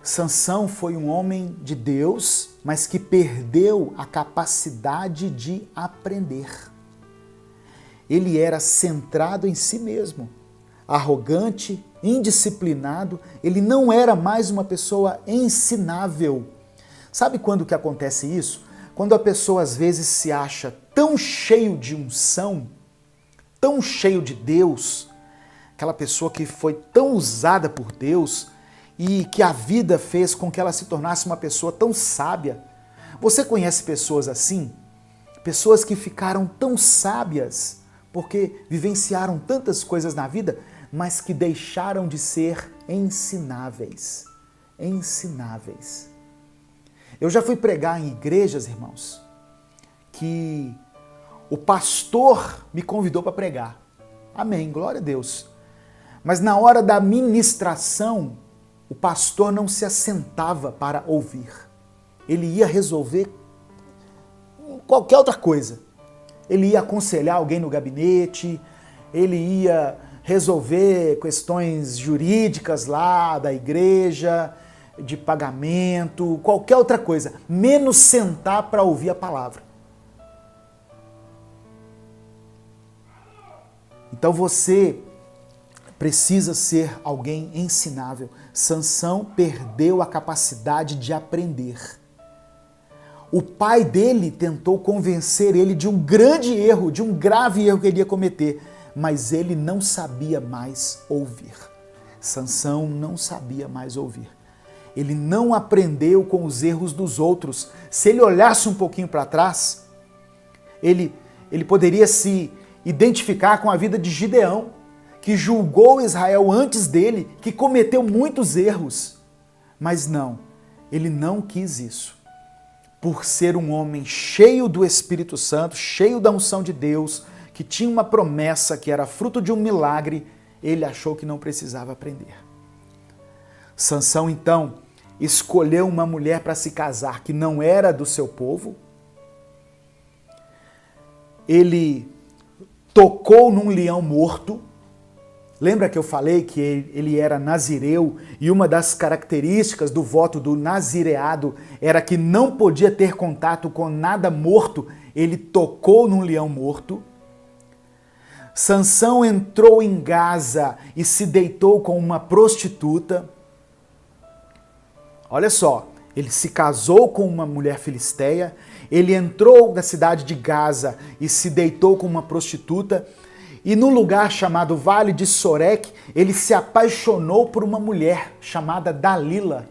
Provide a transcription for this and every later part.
Sansão foi um homem de Deus, mas que perdeu a capacidade de aprender. Ele era centrado em si mesmo, arrogante, indisciplinado, ele não era mais uma pessoa ensinável. Sabe quando que acontece isso? Quando a pessoa às vezes se acha tão cheio de unção, tão cheio de Deus, aquela pessoa que foi tão usada por Deus e que a vida fez com que ela se tornasse uma pessoa tão sábia. Você conhece pessoas assim? Pessoas que ficaram tão sábias porque vivenciaram tantas coisas na vida, mas que deixaram de ser ensináveis. Ensináveis. Eu já fui pregar em igrejas, irmãos, que o pastor me convidou para pregar. Amém, glória a Deus. Mas na hora da ministração, o pastor não se assentava para ouvir. Ele ia resolver qualquer outra coisa. Ele ia aconselhar alguém no gabinete, ele ia resolver questões jurídicas lá da igreja, de pagamento, qualquer outra coisa, menos sentar para ouvir a palavra. Então você precisa ser alguém ensinável. Sansão perdeu a capacidade de aprender. O pai dele tentou convencer ele de um grande erro, de um grave erro que ele ia cometer, mas ele não sabia mais ouvir. Sansão não sabia mais ouvir. Ele não aprendeu com os erros dos outros. Se ele olhasse um pouquinho para trás, ele poderia se identificar com a vida de Gideão, que julgou Israel antes dele, que cometeu muitos erros. Mas não, ele não quis isso. Por ser um homem cheio do Espírito Santo, cheio da unção de Deus, que tinha uma promessa que era fruto de um milagre, ele achou que não precisava aprender. Sansão, então, escolheu uma mulher para se casar que não era do seu povo. Ele tocou num leão morto. Lembra que eu falei que ele era nazireu e uma das características do voto do nazireado era que não podia ter contato com nada morto? Ele tocou num leão morto. Sansão entrou em Gaza e se deitou com uma prostituta. Olha só, ele se casou com uma mulher filisteia, ele entrou na cidade de Gaza e se deitou com uma prostituta. E no lugar chamado Vale de Sorek, ele se apaixonou por uma mulher chamada Dalila,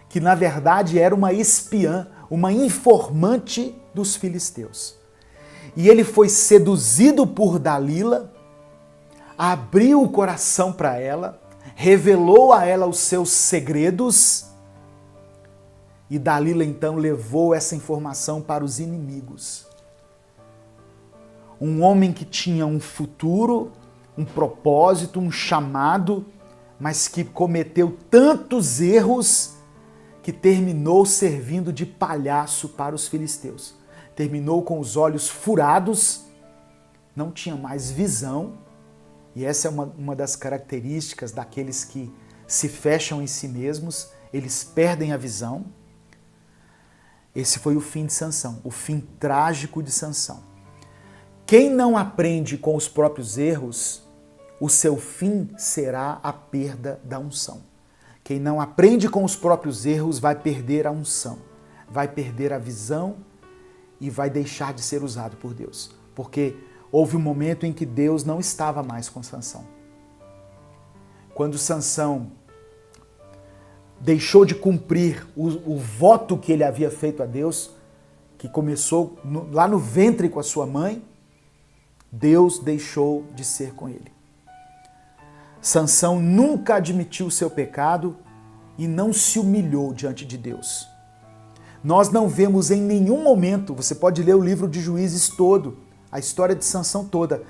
que na verdade era uma espiã, uma informante dos filisteus. E ele foi seduzido por Dalila, abriu o coração para ela, revelou a ela os seus segredos, e Dalila então levou essa informação para os inimigos. Um homem que tinha um futuro, um propósito, um chamado, mas que cometeu tantos erros que terminou servindo de palhaço para os filisteus. Terminou com os olhos furados, não tinha mais visão, e essa é uma das características daqueles que se fecham em si mesmos, eles perdem a visão. Esse foi o fim de Sansão, o fim trágico de Sansão. Quem não aprende com os próprios erros, o seu fim será a perda da unção. Quem não aprende com os próprios erros vai perder a unção, vai perder a visão e vai deixar de ser usado por Deus. Porque houve um momento em que Deus não estava mais com Sansão. Quando Sansão deixou de cumprir o voto que ele havia feito a Deus, que começou lá no ventre com a sua mãe, Deus deixou de ser com ele. Sansão nunca admitiu o seu pecado e não se humilhou diante de Deus. Nós não vemos em nenhum momento, você pode ler o livro de Juízes todo, a história de Sansão toda,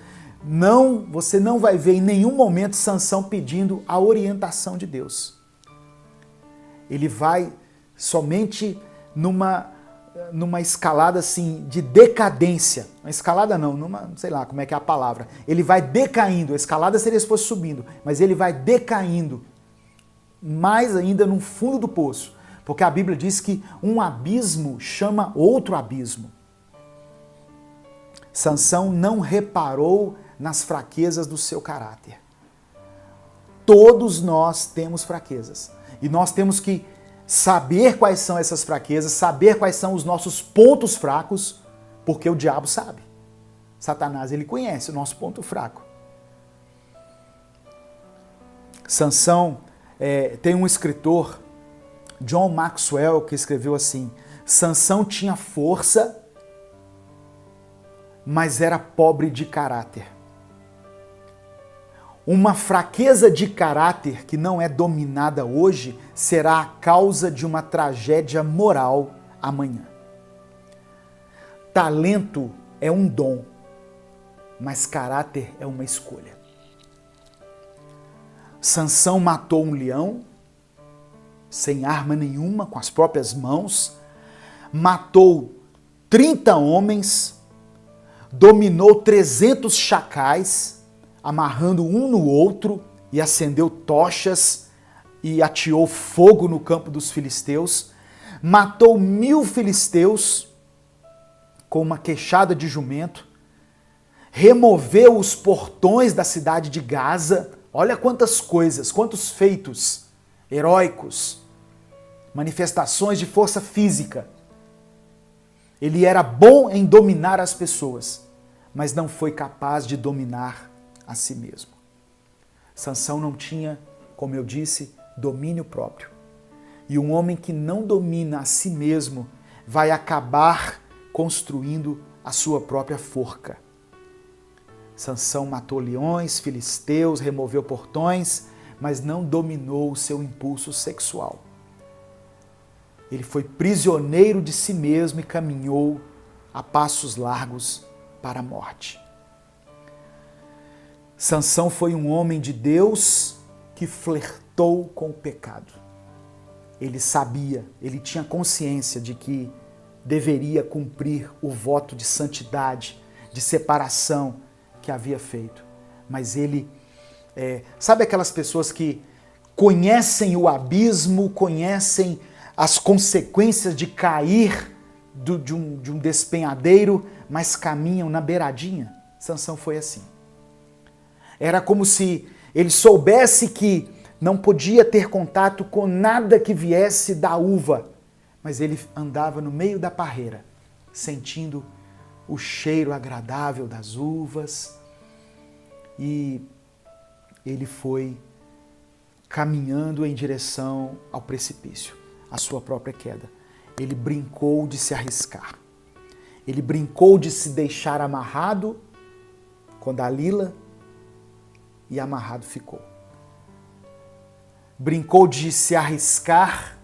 você não vai ver em nenhum momento Sansão pedindo a orientação de Deus. Ele vai somente numa escalada assim de decadência. Uma escalada não, sei lá como é que é a palavra. Ele vai decaindo, a escalada seria se fosse subindo, mas ele vai decaindo mais ainda no fundo do poço, porque a Bíblia diz que um abismo chama outro abismo. Sansão não reparou nas fraquezas do seu caráter. Todos nós temos fraquezas e nós temos que saber quais são essas fraquezas, saber quais são os nossos pontos fracos, porque o diabo sabe. Satanás, ele conhece o nosso ponto fraco. Sansão, tem um escritor, John Maxwell, que escreveu assim: Sansão tinha força, mas era pobre de caráter. Uma fraqueza de caráter que não é dominada hoje será a causa de uma tragédia moral amanhã. Talento é um dom, mas caráter é uma escolha. Sansão matou um leão sem arma nenhuma, com as próprias mãos, matou 30 homens, dominou 300 chacais, amarrando um no outro, e acendeu tochas e ateou fogo no campo dos filisteus, matou 1000 filisteus com uma queixada de jumento, removeu os portões da cidade de Gaza. Olha quantas coisas, quantos feitos heróicos, manifestações de força física. Ele era bom em dominar as pessoas, mas não foi capaz de dominar a si mesmo. Sansão não tinha, como eu disse, domínio próprio. E um homem que não domina a si mesmo vai acabar construindo a sua própria forca. Sansão matou leões, filisteus, removeu portões, mas não dominou o seu impulso sexual. Ele foi prisioneiro de si mesmo e caminhou a passos largos para a morte. Sansão foi um homem de Deus que flertou com o pecado. Ele sabia, ele tinha consciência de que deveria cumprir o voto de santidade, de separação que havia feito. Mas ele, sabe aquelas pessoas que conhecem o abismo, conhecem as consequências de cair de um despenhadeiro, mas caminham na beiradinha? Sansão foi assim. Era como se ele soubesse que não podia ter contato com nada que viesse da uva, mas ele andava no meio da parreira, sentindo o cheiro agradável das uvas, e ele foi caminhando em direção ao precipício, à sua própria queda. Ele brincou de se arriscar. Ele brincou de se deixar amarrado com Dalila, e amarrado ficou. Brincou de se arriscar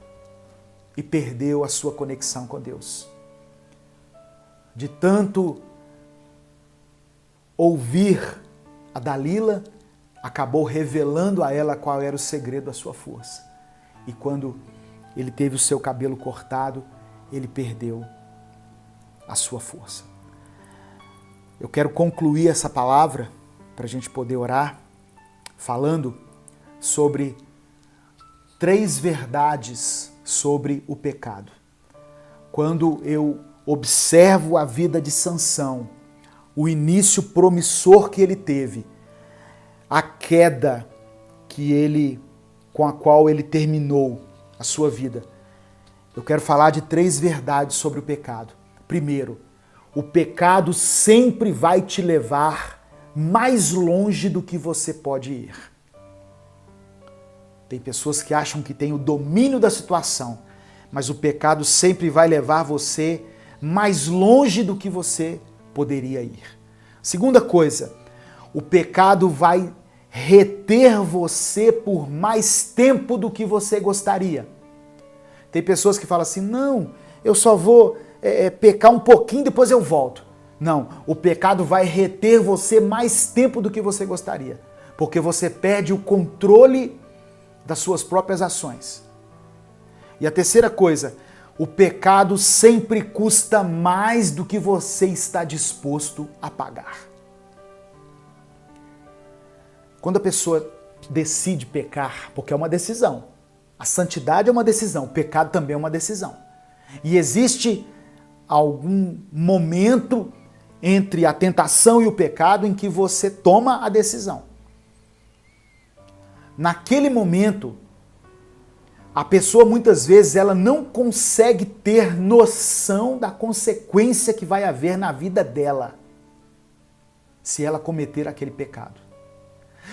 e perdeu a sua conexão com Deus. De tanto ouvir a Dalila, acabou revelando a ela qual era o segredo da sua força. E quando ele teve o seu cabelo cortado, ele perdeu a sua força. Eu quero concluir essa palavra para a gente poder orar, falando sobre 3 verdades sobre o pecado. Quando eu observo a vida de Sansão, o início promissor que ele teve, a queda com a qual ele terminou a sua vida, eu quero falar de 3 verdades sobre o pecado. Primeiro, o pecado sempre vai te levar mais longe do que você pode ir. Tem pessoas que acham que têm o domínio da situação, mas o pecado sempre vai levar você mais longe do que você poderia ir. Segunda coisa, o pecado vai reter você por mais tempo do que você gostaria. Tem pessoas que falam assim, não, eu só vou pecar um pouquinho, depois eu volto. Não, o pecado vai reter você mais tempo do que você gostaria, porque você perde o controle das suas próprias ações. E a terceira coisa, o pecado sempre custa mais do que você está disposto a pagar. Quando a pessoa decide pecar, porque é uma decisão, A santidade é uma decisão, o pecado também é uma decisão. E existe algum momento entre a tentação e o pecado em que você toma a decisão. Naquele momento, a pessoa muitas vezes ela não consegue ter noção da consequência que vai haver na vida dela se ela cometer aquele pecado.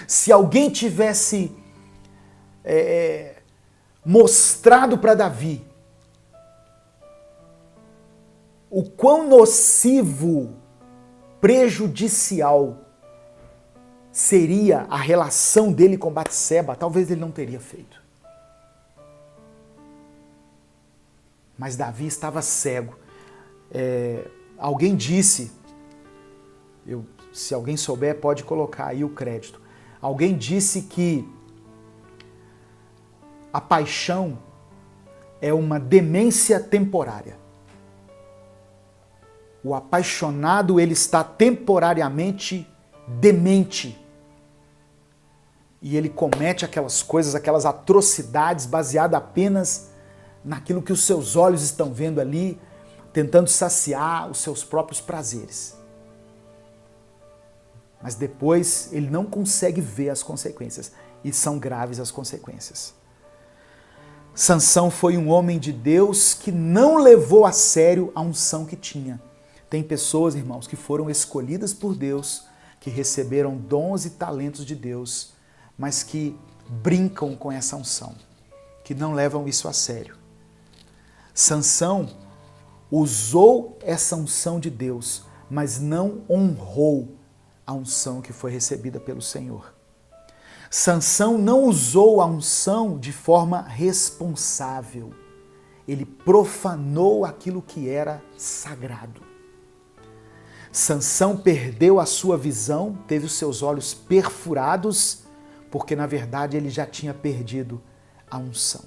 Se alguém tivesse mostrado para Davi o quão nocivo, prejudicial seria a relação dele com Batseba, talvez ele não teria feito. Mas Davi estava cego. Alguém disse, se alguém souber pode colocar aí o crédito, alguém disse que a paixão é uma demência temporária. O apaixonado, ele está temporariamente demente. E ele comete aquelas coisas, aquelas atrocidades baseadas apenas naquilo que os seus olhos estão vendo ali, tentando saciar os seus próprios prazeres. Mas depois ele não consegue ver as consequências, e são graves as consequências. Sansão foi um homem de Deus que não levou a sério a unção que tinha. Tem pessoas, irmãos, que foram escolhidas por Deus, que receberam dons e talentos de Deus, mas que brincam com essa unção, que não levam isso a sério. Sansão usou essa unção de Deus, mas não honrou a unção que foi recebida pelo Senhor. Sansão não usou a unção de forma responsável. Ele profanou aquilo que era sagrado. Sansão perdeu a sua visão, teve os seus olhos perfurados, porque na verdade ele já tinha perdido a unção.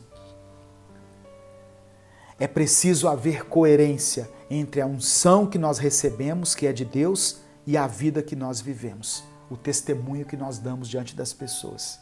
É preciso haver coerência entre a unção que nós recebemos, que é de Deus, e a vida que nós vivemos, o testemunho que nós damos diante das pessoas.